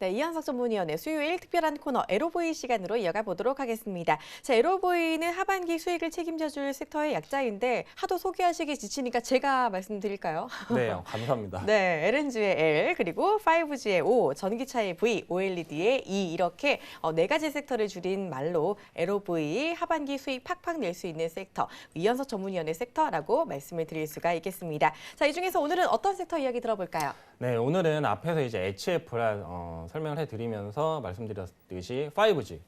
네, 이현석 전문위원의 수요일 특별한 코너 에로보이 시간으로 이어가 보도록 하겠습니다. 자, 에로보이는 하반기 수익을 책임져줄 섹터의 약자인데 하도 소개하시기 지치니까 제가 말씀드릴까요? 네, 감사합니다. 네, LNG의 L, 그리고 5G의 O, 전기차의 V, OLED의 E 이렇게 네 가지 섹터를 줄인 말로 에로보이 하반기 수익 팍팍 낼 수 있는 섹터, 이현석 전문위원의 섹터라고 말씀을 드릴 수가 있겠습니다. 자, 이 중에서 오늘은 어떤 섹터 이야기 들어볼까요? 네, 오늘은 앞에서 이제 HF를 설명을 해드리면서 말씀드렸듯이 5G,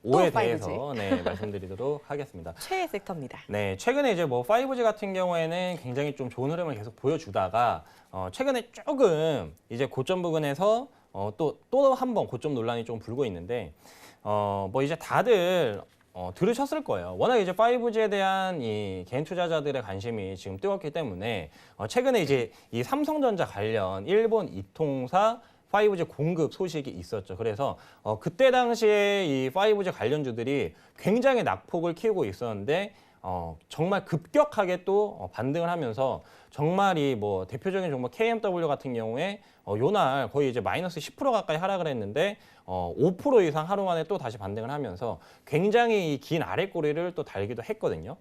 O에 5G. 대해서 말씀드리도록 하겠습니다. 최애 섹터입니다. 네, 최근에 이제 뭐 5G 같은 경우에는 굉장히 좀 좋은 흐름을 계속 보여주다가 최근에 조금 이제 고점 부근에서 또 한 번 고점 논란이 좀 불고 있는데 뭐 이제 다들 들으셨을 거예요. 워낙 이제 5G에 대한 이 개인 투자자들의 관심이 지금 뜨겁기 때문에 최근에 이제 이 삼성전자 관련 일본 이통사 5G 공급 소식이 있었죠. 그래서 그때 당시에 이 5G 관련주들이 굉장히 낙폭을 키우고 있었는데 정말 급격하게 또 반등을 하면서 정말 이 뭐 대표적인 종목 KMW 같은 경우에 요날 거의 이제 마이너스 10% 가까이 하락을 했는데 5% 이상 하루 만에 또 다시 반등을 하면서 굉장히 긴 아랫꼬리를 또 달기도 했거든요.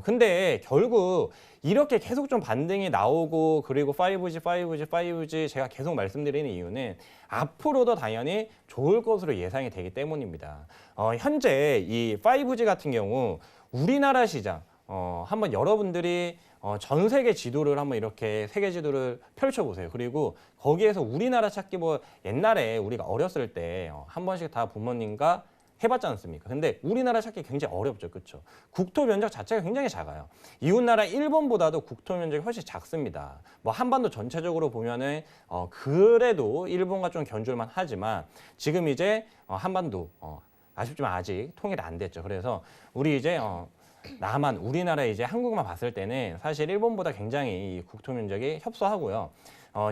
근데 결국 이렇게 계속 좀 반등이 나오고 그리고 5G 제가 계속 말씀드리는 이유는 앞으로도 당연히 좋을 것으로 예상이 되기 때문입니다. 현재 이 5G 같은 경우 우리나라 시장 한번 여러분들이 전 세계 지도를 한번 이렇게 세계 지도를 펼쳐보세요. 그리고 거기에서 우리나라 찾기 뭐 옛날에 우리가 어렸을 때 한 번씩 다 부모님과 해봤지 않습니까? 근데 우리나라 찾기 굉장히 어렵죠. 그렇죠? 국토 면적 자체가 굉장히 작아요. 이웃나라 일본보다도 국토 면적이 훨씬 작습니다. 뭐 한반도 전체적으로 보면은 그래도 일본과 좀 견줄만 하지만 지금 이제 한반도 아쉽지만 아직 통일이 안 됐죠. 그래서 우리 이제 남한, 우리나라 이제 한국만 봤을 때는 사실 일본보다 굉장히 이 국토 면적이 협소하고요.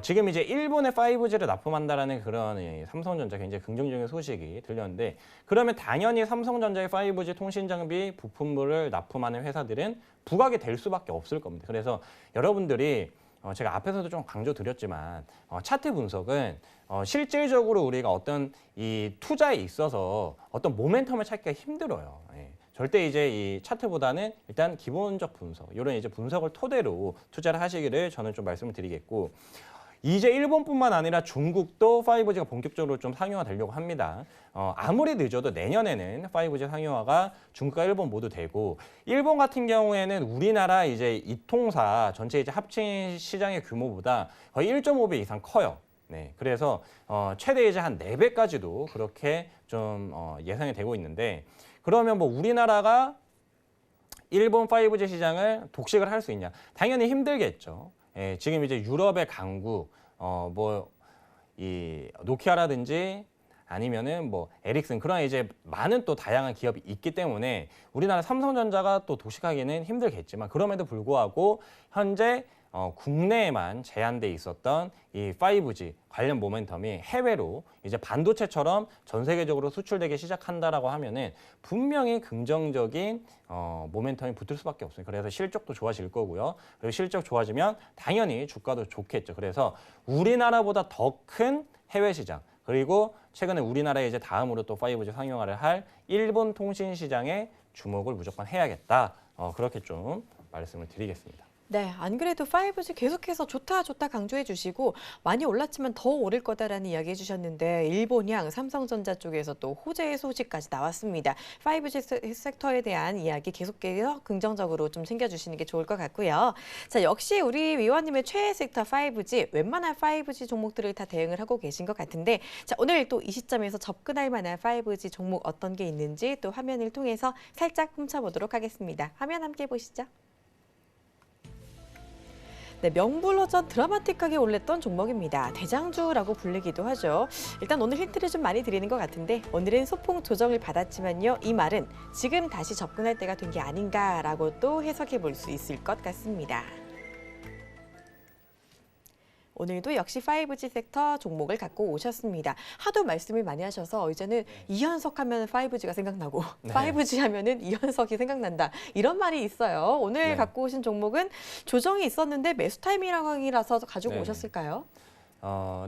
지금 이제 일본의 5G를 납품한다라는 그런 삼성전자 굉장히 긍정적인 소식이 들렸는데 그러면 당연히 삼성전자의 5G 통신 장비 부품물을 납품하는 회사들은 부각이 될 수밖에 없을 겁니다. 그래서 여러분들이 제가 앞에서도 좀 강조드렸지만 차트 분석은 실질적으로 우리가 어떤 이 투자에 있어서 어떤 모멘텀을 찾기가 힘들어요. 절대 이제 이 차트보다는 일단 기본적 분석, 이런 이제 분석을 토대로 투자를 하시기를 저는 좀 말씀을 드리겠고, 이제 일본뿐만 아니라 중국도 5G가 본격적으로 좀 상용화 되려고 합니다. 아무리 늦어도 내년에는 5G 상용화가 중국과 일본 모두 되고, 일본 같은 경우에는 우리나라 이제 이통사 전체 이제 합친 시장의 규모보다 거의 1.5배 이상 커요. 네, 그래서 최대 이제 한 4배까지도 그렇게 좀 예상이 되고 있는데, 그러면 뭐 우리나라가 일본 5G 시장을 독식을 할 수 있냐? 당연히 힘들겠죠. 지금 이제 유럽의 강국, 뭐 이 노키아라든지 아니면은 뭐 에릭슨 그런 이제 많은 또 다양한 기업이 있기 때문에 우리나라 삼성전자가 또 독식하기는 힘들겠지만 그럼에도 불구하고 현재 국내에만 제한돼 있었던 이 5G 관련 모멘텀이 해외로 이제 반도체처럼 전 세계적으로 수출되기 시작한다라고 하면은 분명히 긍정적인 모멘텀이 붙을 수밖에 없어요. 그래서 실적도 좋아질 거고요. 그리고 실적 좋아지면 당연히 주가도 좋겠죠. 그래서 우리나라보다 더 큰 해외 시장 그리고 최근에 우리나라에 이제 다음으로 또 5G 상용화를 할 일본 통신 시장에 주목을 무조건 해야겠다. 그렇게 좀 말씀을 드리겠습니다. 네, 안 그래도 5G 계속해서 좋다 강조해 주시고 많이 올랐지만 더 오를 거다라는 이야기 해주셨는데 일본양 삼성전자 쪽에서 또 호재의 소식까지 나왔습니다. 5G 섹터에 대한 이야기 계속해서 긍정적으로 좀 챙겨주시는 게 좋을 것 같고요. 자, 역시 우리 위원님의 최애 섹터 5G, 웬만한 5G 종목들을 다 대응을 하고 계신 것 같은데 자, 오늘 또 이 시점에서 접근할 만한 5G 종목 어떤 게 있는지 또 화면을 통해서 살짝 훔쳐보도록 하겠습니다. 화면 함께 보시죠. 네, 명불허전 드라마틱하게 올랐던 종목입니다. 대장주라고 불리기도 하죠. 일단 오늘 힌트를 좀 많이 드리는 것 같은데 오늘은 소폭 조정을 받았지만요. 이 말은 지금 다시 접근할 때가 된 게 아닌가라고 또 해석해 볼 수 있을 것 같습니다. 오늘도 역시 5G 섹터 종목을 갖고 오셨습니다. 하도 말씀을 많이 하셔서 이제는 이현석 하면 5G가 생각나고 5G 하면은 이현석이 생각난다. 이런 말이 있어요. 오늘 갖고 오신 종목은 조정이 있었는데 매수 타이밍이라서 가지고 오셨을까요?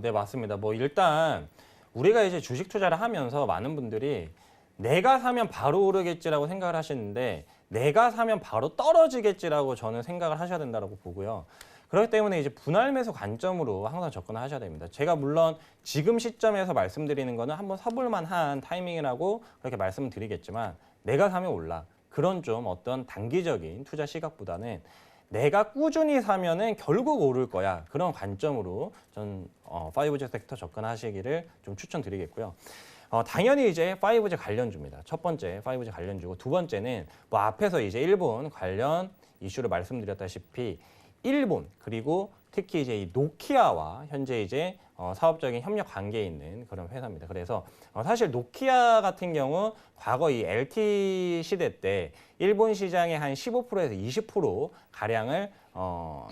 네, 맞습니다. 뭐 일단 우리가 이제 주식 투자를 하면서 많은 분들이 내가 사면 바로 오르겠지라고 생각을 하시는데 내가 사면 바로 떨어지겠지라고 저는 생각을 하셔야 된다고 보고요. 그렇기 때문에 이제 분할 매수 관점으로 항상 접근을 하셔야 됩니다. 제가 물론 지금 시점에서 말씀드리는 거는 한번 사볼 만한 타이밍이라고 그렇게 말씀을 드리겠지만 내가 사면 올라. 그런 좀 어떤 단기적인 투자 시각보다는 내가 꾸준히 사면은 결국 오를 거야. 그런 관점으로 전 5G 섹터 접근하시기를 좀 추천드리겠고요. 당연히 이제 5G 관련주입니다. 첫 번째 5G 관련주고 두 번째는 뭐 앞에서 이제 일본 관련 이슈를 말씀드렸다시피 일본 그리고 특히 이제 이 노키아와 현재 이제 사업적인 협력 관계에 있는 그런 회사입니다. 그래서 사실 노키아 같은 경우 과거 이 LT 시대 때 일본 시장의 한 15%에서 20% 가량을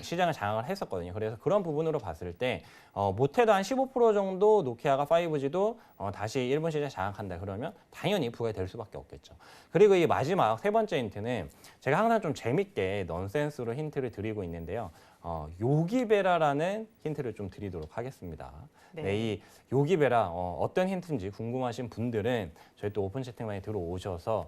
시장을 장악을 했었거든요. 그래서 그런 부분으로 봤을 때 못해도 한 15% 정도 노키아가 5G도 다시 일본 시장 장악한다 그러면 당연히 부각이 될 수밖에 없겠죠. 그리고 이 마지막 세 번째 힌트는 제가 항상 좀 재밌게 넌센스로 힌트를 드리고 있는데요. 요기베라라는 힌트를 좀 드리도록 하겠습니다. 네, 이 요기베라 어떤 힌트인지 궁금하신 분들은 저희 또 오픈 채팅방에 들어오셔서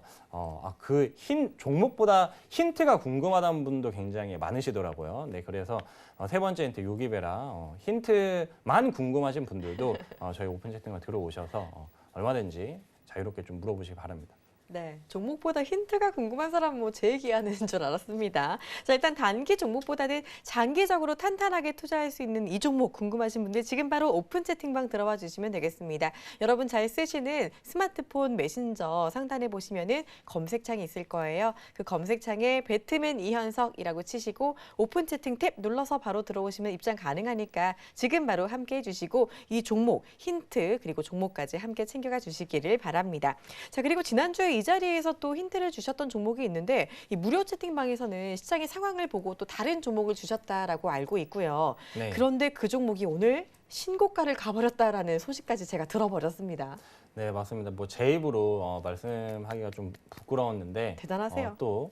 그 종목보다 힌트가 궁금하다는 분도 굉장히 많으시더라고요. 네, 그래서 세 번째 힌트 요기베라 힌트만 궁금하신 분들도 저희 오픈 채팅방 들어오셔서 얼마든지 자유롭게 좀 물어보시기 바랍니다. 네, 종목보다 힌트가 궁금한 사람 뭐 제 얘기하는 줄 알았습니다. 자, 일단 단기 종목보다는 장기적으로 탄탄하게 투자할 수 있는 이 종목 궁금하신 분들 지금 바로 오픈 채팅방 들어와 주시면 되겠습니다. 여러분 잘 쓰시는 스마트폰 메신저 상단에 보시면은 검색창이 있을 거예요. 그 검색창에 배트맨 이현석이라고 치시고 오픈 채팅 탭 눌러서 바로 들어오시면 입장 가능하니까 지금 바로 함께 해주시고 이 종목 힌트 그리고 종목까지 함께 챙겨가 주시기를 바랍니다. 자, 그리고 지난주에 이 자리에서 또 힌트를 주셨던 종목이 있는데 이 무료 채팅방에서는 시장의 상황을 보고 또 다른 종목을 주셨다라고 알고 있고요. 네. 그런데 그 종목이 오늘 신고가를 가버렸다라는 소식까지 제가 들어버렸습니다. 네, 맞습니다. 뭐 제 입으로 말씀하기가 좀 부끄러웠는데 대단하세요. 또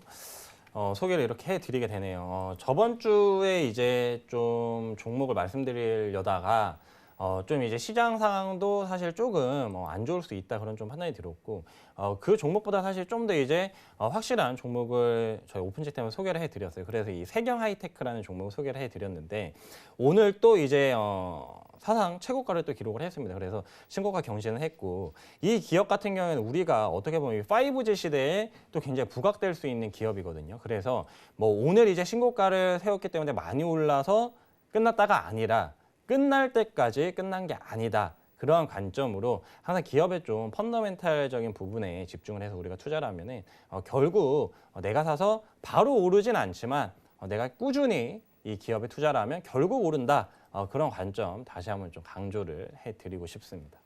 소개를 이렇게 해드리게 되네요. 저번 주에 이제 좀 종목을 말씀드리려다가 좀 이제 시장 상황도 사실 조금 안 좋을 수 있다 그런 좀 판단이 들었고 그 종목보다 사실 좀 더 이제 확실한 종목을 저희 오픈 채팅에 소개를 해드렸어요. 그래서 이 세경 하이테크라는 종목을 소개를 해드렸는데 오늘 또 이제 사상 최고가를 또 기록을 했습니다. 그래서 신고가 경신을 했고 이 기업 같은 경우에는 우리가 어떻게 보면 5G 시대에 또 굉장히 부각될 수 있는 기업이거든요. 그래서 뭐 오늘 이제 신고가를 세웠기 때문에 많이 올라서 끝났다가 아니라 끝날 때까지 끝난 게 아니다. 그러한 관점으로 항상 기업의 좀 펀더멘탈적인 부분에 집중을 해서 우리가 투자를 하면은 결국 내가 사서 바로 오르진 않지만 내가 꾸준히 이 기업에 투자를 하면 결국 오른다. 그런 관점 다시 한번 좀 강조를 해드리고 싶습니다.